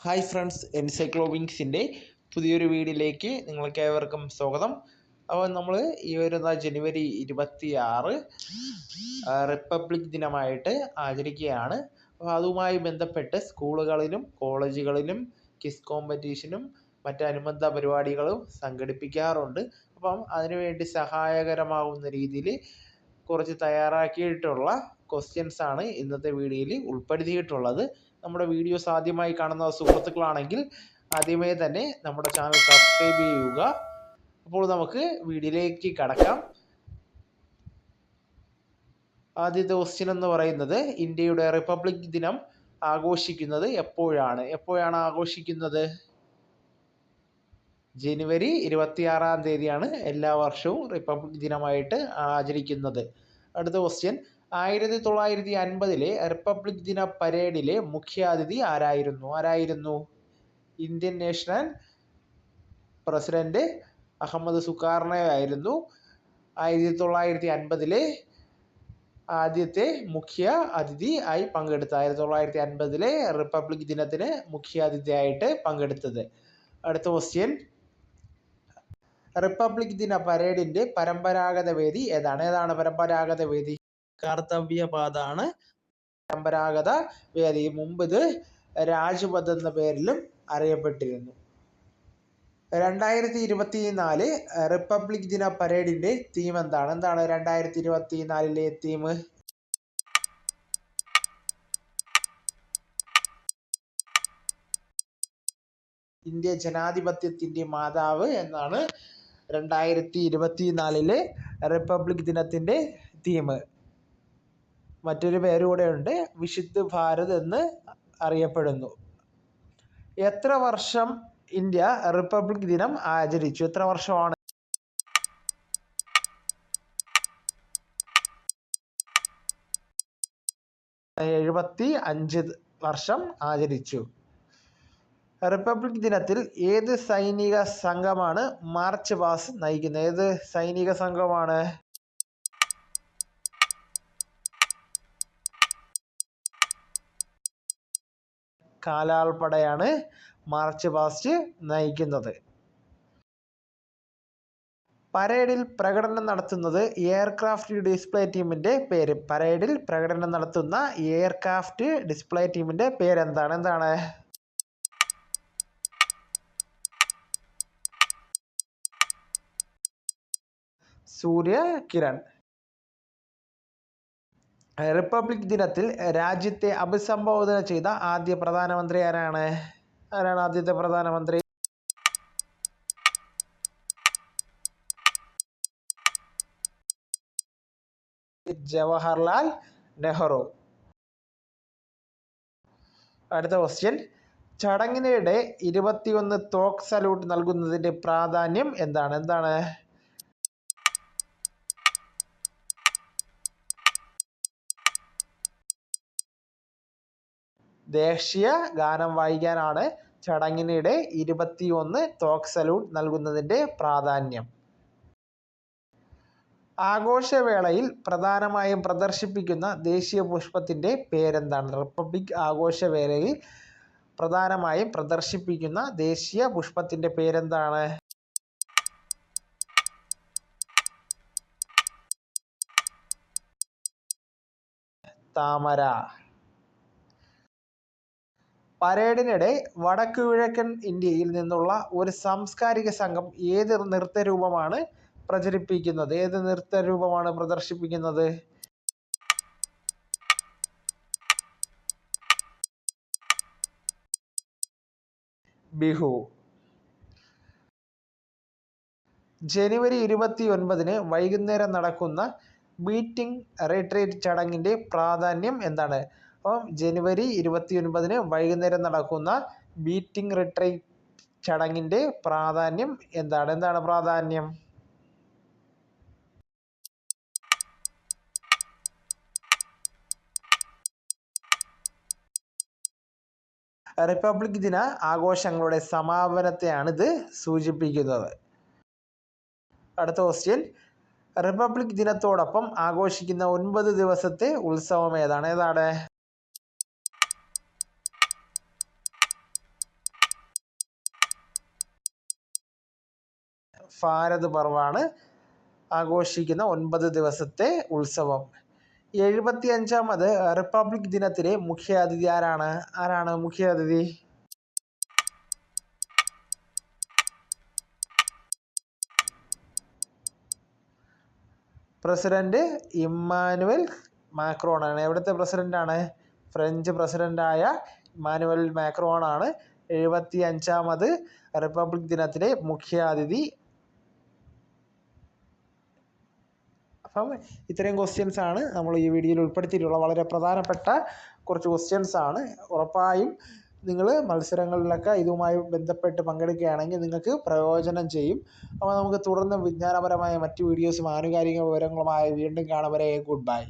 Hi friends, എൻസൈക്ലോവിങ്സിൻ്റെ പുതിയൊരു വീഡിയോയിലേക്ക് നിങ്ങൾക്ക് ഏവർക്കും സ്വാഗതം. അപ്പോൾ നമ്മൾ ഈ വരുന്ന ജനുവരി 26 റിപ്പബ്ലിക് ദിനമായിട്ട് ആചരിക്കുകയാണ്. അപ്പോൾ അതുമായി ബന്ധപ്പെട്ട് സ്കൂളുകളിലും കോളേജുകളിലും ക്വിസ് കോമ്പറ്റീഷനും മറ്റനുബന്ധ പരിപാടികളും സംഘടിപ്പിക്കാറുണ്ട്. അപ്പം അതിനുവേണ്ടി സഹായകരമാവുന്ന രീതിയിൽ കുറച്ച് തയ്യാറാക്കിയിട്ടുള്ള ക്വസ്റ്റ്യൻസ് ആണ് ഇന്നത്തെ വീഡിയോയിൽ ഉൾപ്പെടുത്തിയിട്ടുള്ളത്. നമ്മുടെ വീഡിയോസ് ആദ്യമായി കാണുന്ന സുഹൃത്തുക്കളാണെങ്കിൽ ആദ്യമേ തന്നെ നമ്മുടെ ചാനൽ സബ്സ്ക്രൈബ് ചെയ്യുക. അപ്പോൾ നമുക്ക് വീഡിയോയിലേക്ക് കടക്കാം. ആദ്യത്തെ ക്വസ്റ്റ്യൻ എന്ന് പറയുന്നത്, ഇന്ത്യയുടെ റിപ്പബ്ലിക് ദിനം ആഘോഷിക്കുന്നത് എപ്പോഴാണ് ആഘോഷിക്കുന്നത്? ജനുവരി 26 തീയതിയാണ് എല്ലാ വർഷവും റിപ്പബ്ലിക് ദിനമായിട്ട് ആചരിക്കുന്നത്. അടുത്ത ക്വസ്റ്റ്യൻ, 1950 റിപ്പബ്ലിക് ദിന പരേഡിലെ മുഖ്യാതിഥി ആരായിരുന്നു? ഇന്ത്യൻ നാഷണൽ പ്രസിഡന്റ് അഹമ്മദ് സുകാർണോയായിരുന്നു 1950 ആദ്യത്തെ മുഖ്യ അതിഥി ആയി പങ്കെടുത്തത്. 1950 റിപ്പബ്ലിക് ദിനത്തിന് മുഖ്യ അതിഥിയായിട്ട് പങ്കെടുത്തത്. അടുത്ത ക്വസ്റ്റ്യൻ, റിപ്പബ്ലിക് ദിന പരേഡിന്റെ പരമ്പരാഗത വേദി ഏതാണ് പരമ്പരാഗത വേദി? കർത്തവ്യപാതാണ് പരമ്പരാഗത വേദി. മുമ്പ് ഇത് രാജ്പഥ് എന്ന പേരിലും അറിയപ്പെട്ടിരുന്നു. 2024 റിപ്പബ്ലിക് ദിന പരേഡിന്റെ തീം എന്താണ്? 2024 തീം? ഇന്ത്യ ജനാധിപത്യത്തിന്റെ മാതാവ് എന്നാണ് 2024 റിപ്പബ്ലിക് ദിനത്തിന്റെ തീം. മറ്റൊരു പേരുകൂടെ ഉണ്ട്, വിശുദ്ധ ഭാരത് എന്ന് അറിയപ്പെടുന്നു. എത്ര വർഷം ഇന്ത്യ റിപ്പബ്ലിക് ദിനം ആചരിച്ചു? എത്ര വർഷമാണ്? 75 വർഷം ആചരിച്ചു. റിപ്പബ്ലിക് ദിനത്തിൽ ഏത് സൈനിക സംഘമാണ് മാർച്ച് പാസ്റ്റ് നയിക്കുന്നത്? ഏത് സൈനിക സംഘമാണ്? കാലാൾപ്പടയാണ് മാർച്ച് പാസ്റ്റ് നയിക്കുന്നത്. പരേഡിൽ പ്രകടനം നടത്തുന്നത് എയർക്രാഫ്റ്റ് ഡിസ്പ്ലേ ടീമിന്റെ പേര്. പരേഡിൽ പ്രകടനം നടത്തുന്ന എയർക്രാഫ്റ്റ് ഡിസ്പ്ലേ ടീമിന്റെ പേരെന്താണ്? സൂര്യ കിരൺ. റിപ്പബ്ലിക് ദിനത്തിൽ രാജ്യത്തെ അഭിസംബോധന ചെയ്ത ആദ്യ പ്രധാനമന്ത്രി ആരാണ്? ആദ്യത്തെ പ്രധാനമന്ത്രി? ജവഹർലാൽ നെഹ്റു. അടുത്ത ക്വസ്റ്റ്യൻ, ചടങ്ങിനിടെ 21 തോക്ക് സല്യൂട്ട് നൽകുന്നതിന്റെ പ്രാധാന്യം എന്താണ്? ദേശീയ ഗാനം വായിക്കാനാണ് ചടങ്ങിനിടെ 21 തോക്ക് സല്യൂട്ട് നൽകുന്നതിന്റെ പ്രാധാന്യം. ആഘോഷവേളയിൽ പ്രധാനമായും പ്രദർശിപ്പിക്കുന്ന ദേശീയ പുഷ്പത്തിന്റെ പേരെന്താണ്? റിപ്പബ്ലിക് ആഘോഷവേളയിൽ പ്രധാനമായും പ്രദർശിപ്പിക്കുന്ന ദേശീയ പുഷ്പത്തിന്റെ പേരെന്താണ്? താമര. പരേഡിനിടെ വടക്കുകിഴക്കൻ ഇന്ത്യയിൽ നിന്നുള്ള ഒരു സാംസ്കാരിക സംഘം ഏത് നൃത്തരൂപമാണ് പ്രചരിപ്പിക്കുന്നത്? ഏത് നൃത്തരൂപമാണ് പ്രദർശിപ്പിക്കുന്നത്? ബിഹു. ജനുവരി 29 വൈകുന്നേരം നടക്കുന്ന മീറ്റിംഗ് റിട്രീറ്റ് ചടങ്ങിന്റെ പ്രാധാന്യം എന്താണ്? അപ്പം ജനുവരി 29 വൈകുന്നേരം നടക്കുന്ന മീറ്റിംഗ് റിട്രീറ്റ് ചടങ്ങിന്റെ പ്രാധാന്യം എന്താണ് പ്രാധാന്യം? റിപ്പബ്ലിക് ദിന ആഘോഷങ്ങളുടെ സമാപനത്തെയാണ് ഇത് സൂചിപ്പിക്കുന്നത്. അടുത്ത ക്വസ്റ്റ്യൻ, റിപ്പബ്ലിക് ദിനത്തോടൊപ്പം ആഘോഷിക്കുന്ന 9 ദിവസത്തെ ഉത്സവം ഏതാണ്? ഭാരത് പർവാണ് ആഘോഷിക്കുന്ന 9 ദിവസത്തെ ഉത്സവം. 75ാമത് റിപ്പബ്ലിക് ദിനത്തിലെ മുഖ്യാതിഥി ആരാണ് മുഖ്യാതിഥി? പ്രസിഡന്റ് ഇമ്മാനുവൽ മാക്രോൺ ആണ്. എവിടുത്തെ പ്രസിഡന്റാണ്? ഫ്രഞ്ച് പ്രസിഡന്റായ ഇമ്മാനുവൽ മാക്രോൺ ആണ് 75ാമത് റിപ്പബ്ലിക് ദിനത്തിലെ മുഖ്യാതിഥി. അപ്പം ഇത്രയും ക്വസ്റ്റ്യൻസ് ആണ് നമ്മൾ ഈ വീഡിയോയിൽ ഉൾപ്പെടുത്തിയിട്ടുള്ള വളരെ പ്രധാനപ്പെട്ട കുറച്ച് ക്വസ്റ്റ്യൻസ് ആണ്. ഉറപ്പായും നിങ്ങൾ മത്സരങ്ങളിലൊക്കെ ഇതുമായി ബന്ധപ്പെട്ട് പങ്കെടുക്കുകയാണെങ്കിൽ നിങ്ങൾക്ക് പ്രയോജനം ചെയ്യും. അപ്പോൾ നമുക്ക് തുടർന്ന് വിജ്ഞാനപരമായ മറ്റ് വീഡിയോസും ആനുകാലിക വിവരങ്ങളുമായി വീണ്ടും കാണും വരെ ഗുഡ് ബൈ.